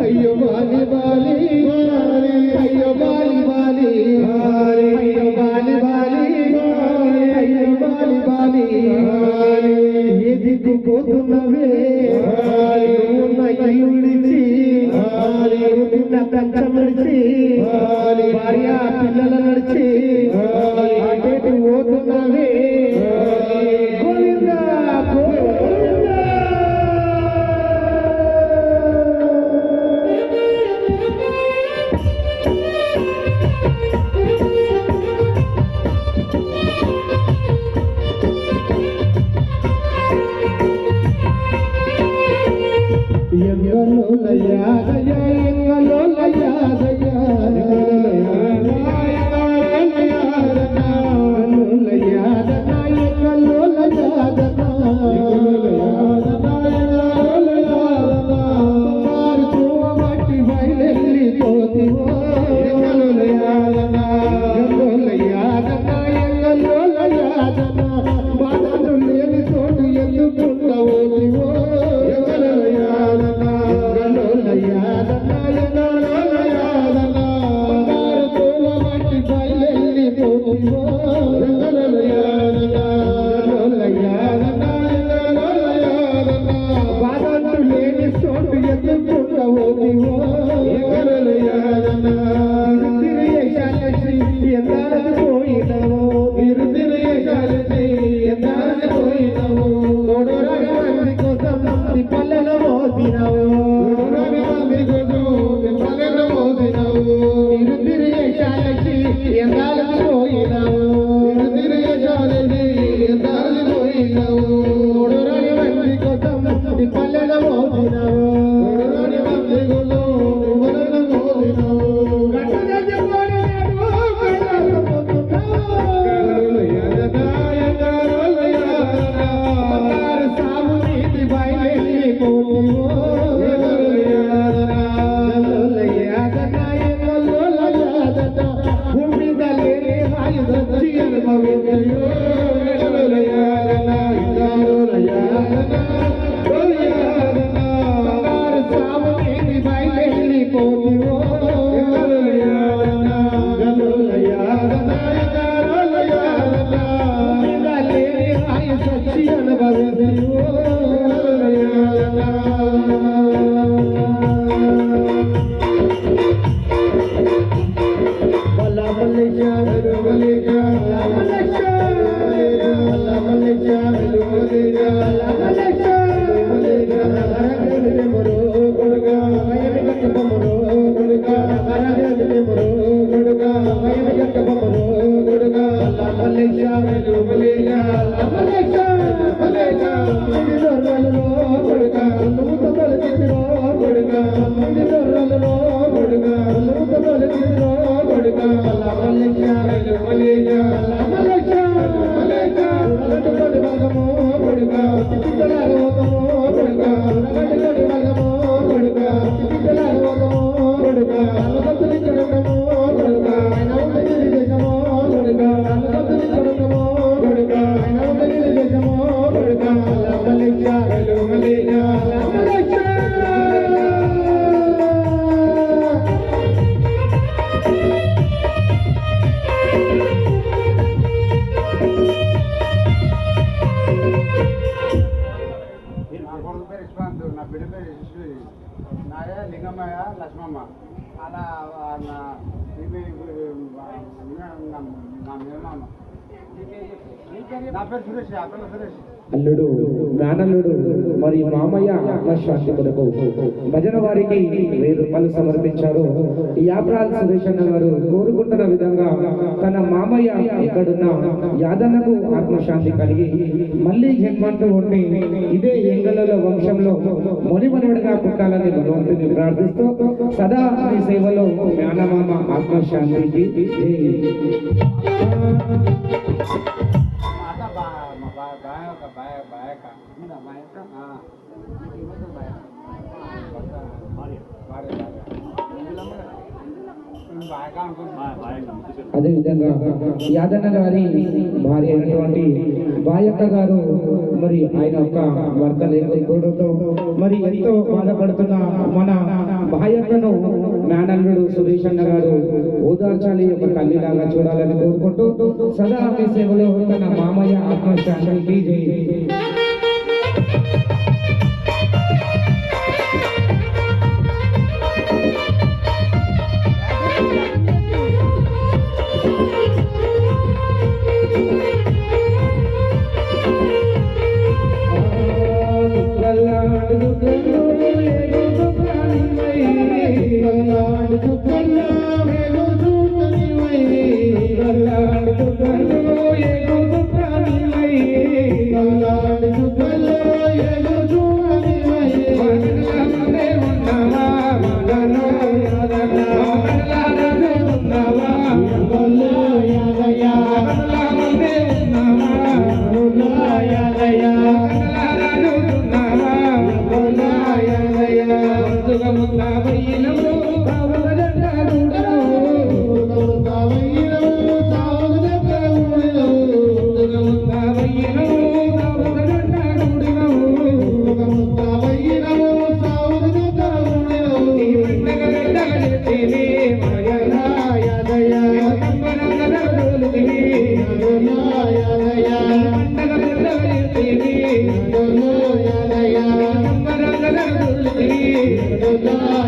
అయ్యో Bali Bali అయ్యో Bali Bali అయ్యో బాలి బాలి అయ్యో బాలి బాలి ఏ దిక్కు పోతున్నవే ఉన్న ఇల్లు విడిచి ఉన్న కంచం నడిచి భార్య పిల్లల నడిచి అటు పోతున్నవే గోవిందా గోవిందా. లింగమయ్య లక్ష్మమ్మ అలా నా మేనమామ నా పేరు సురేష్ అక్కడ సురేష్ అల్లుడు నానల్లుడు మరి మామయ్య ఆత్మశాంతి కొరకు భజన వారికి 1000 రూపాయలు సమర్పించారు. యాప్రాల్ సురేష్ అన్న గారు కోరుకుంటున్న విధంగా తన మామయ్య ఇక్కడున్న యాదన్నకు ఆత్మశాంతి కలిగి మళ్ళీ జన్మంటూ ఉండి ఇదే ఎంగళల వంశంలో మొనిమనుడిగా పుట్టాలని భగవంతుని ప్రార్థిస్తూ సదా మీ సేవలో జ్ఞానమామ ఆత్మశాంతికి బాగా అనుకుంటున్నాను. అదేవిధంగా యాదన్న గారి భార్య అయినటువంటి బాయక్క గారు మరి ఆయన యొక్క భర్త లేకపోవడంతో మరి ఎంతో బాధపడుతున్న మన బాయక్కను మేనల్లుడు సురేష్ అన్న గారు ఓదార్చాలి, ఒక తల్లిలాగా చూడాలని కోరుకుంటూ సదా ఆమె సేవలో తన మామయ్య ఆత్మశాంతికి జై.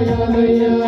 యాదయ్య